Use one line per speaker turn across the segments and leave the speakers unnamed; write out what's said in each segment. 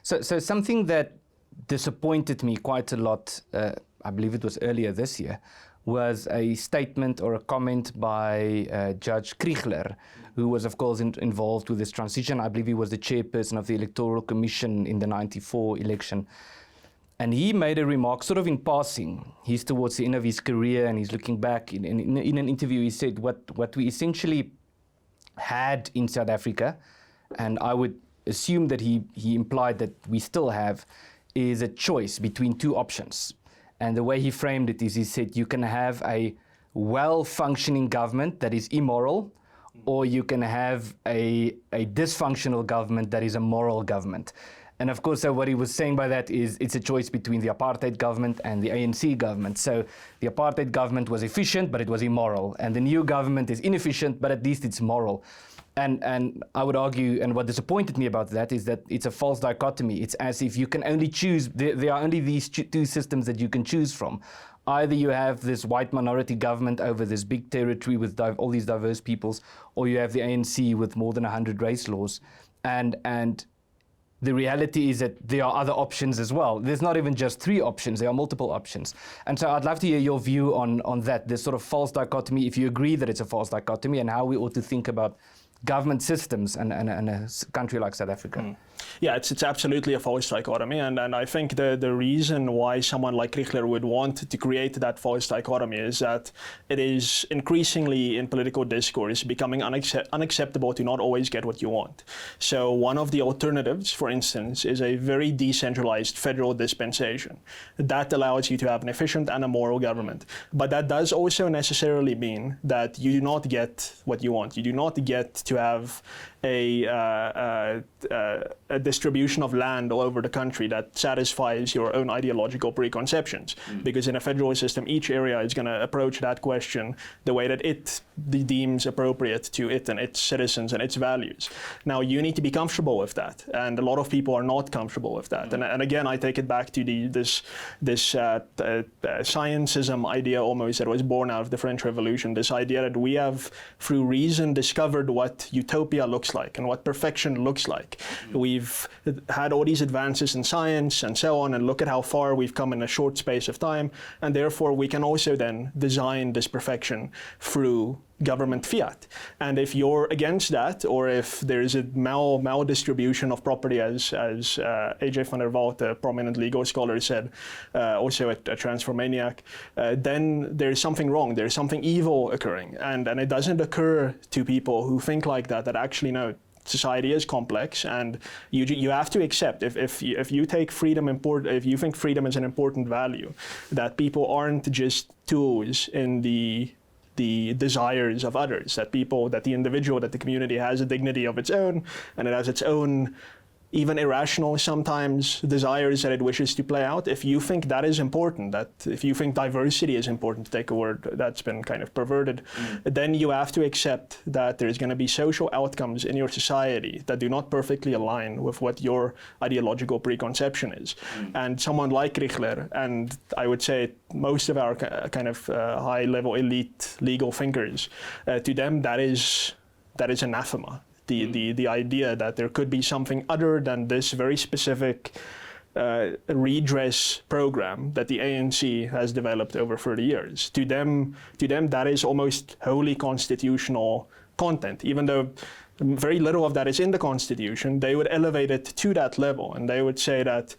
So something that disappointed me quite a lot, I believe it was earlier this year, was a statement or a comment by Judge Kriegler, who was, of course, involved with this transition. I believe he was the chairperson of the Electoral Commission in the 94 election. And he made a remark, sort of in passing. He's towards the end of his career and he's looking back. In an interview, he said what we essentially had in South Africa, and I would assume that he implied that we still have, is a choice between two options. And the way he framed it is, he said, you can have a well-functioning government that is immoral, or you can have a dysfunctional government that is a moral government. And of course, so what he was saying by that is it's a choice between the apartheid government and the ANC government. So the apartheid government was efficient, but it was immoral. And the new government is inefficient, but at least it's moral. And I would argue, and what disappointed me about that is that it's a false dichotomy. It's as if you can only choose, there are only these two systems that you can choose from. Either you have this white minority government over this big territory with all these diverse peoples, or you have the ANC with more than 100 race laws. And the reality is that there are other options as well. There's not even just three options, there are multiple options. And so I'd love to hear your view on that, this sort of false dichotomy, if you agree that it's a false dichotomy, and how we ought to think about government systems in a country like South Africa.
Yeah, it's absolutely a false dichotomy, and I think the reason why someone like Kriegler would want to create that false dichotomy is that it is increasingly in political discourse becoming unacceptable to not always get what you want. So one of the alternatives, for instance, is a very decentralized federal dispensation. That allows you to have an efficient and a moral government. But that does also necessarily mean that you do not get what you want. You do not get to have a distribution of land all over the country that satisfies your own ideological preconceptions. Because in a federal system, each area is going to approach that question the way that it deems appropriate to it and its citizens and its values. Now, you need to be comfortable with that, and a lot of people are not comfortable with that. And again, I take it back to this scientism idea almost that was born out of the French Revolution, this idea that we have, through reason, discovered what utopia looks like and what perfection looks like. We've had all these advances in science and so on, and look at how far we've come in a short space of time, and therefore we can also then design this perfection through government fiat. And if you're against that, or if there is a maldistribution of property, as AJ van der Walt, a prominent legal scholar, said, also a transformaniac, then there's something wrong, there's something evil occurring. And it doesn't occur to people who think like that actually know society is complex, and you have to accept, if you take freedom if you think freedom is an important value, that people aren't just tools in the desires of others, that the individual, that the community has a dignity of its own, and it has its own, even irrational sometimes, desires that it wishes to play out. If you think that is important, that if you think diversity is important, to take a word that's been kind of perverted, then you have to accept that there's going to be social outcomes in your society that do not perfectly align with what your ideological preconception is. And someone like Kriegler, and I would say most of our kind of high-level elite legal thinkers, to them that is anathema. The idea that there could be something other than this very specific redress program that the ANC has developed over 30 years. To them, that is almost wholly constitutional content. Even though very little of that is in the Constitution, they would elevate it to that level, and they would say that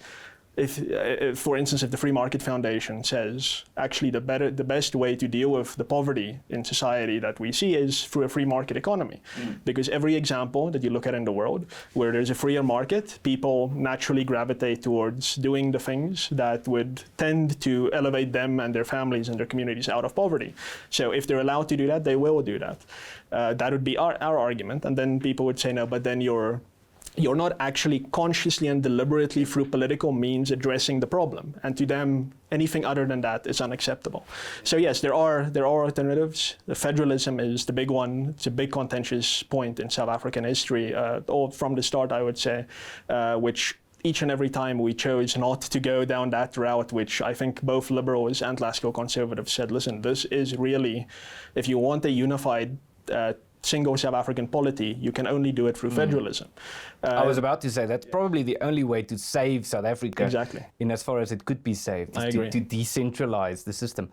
if, for instance, if the Free Market Foundation says actually the best way to deal with the poverty in society that we see is through a free market economy, because every example that you look at in the world where there's a freer market, people naturally gravitate towards doing the things that would tend to elevate them and their families and their communities out of poverty. So if they're allowed to do that, they will do that. That would be our argument, and then people would say, no, but then you're not actually consciously and deliberately through political means addressing the problem. And to them, anything other than that is unacceptable. So yes, there are alternatives. The federalism is the big one. It's a big contentious point in South African history, all from the start, I would say, which each and every time we chose not to go down that route, which I think both liberals and classical conservatives said, listen, this is really, if you want a unified single South African polity, you can only do it through federalism.
I was about to say that's probably the only way to save South Africa,
Exactly.
in as far as it could be saved,
I
is
agree.
to decentralize the system.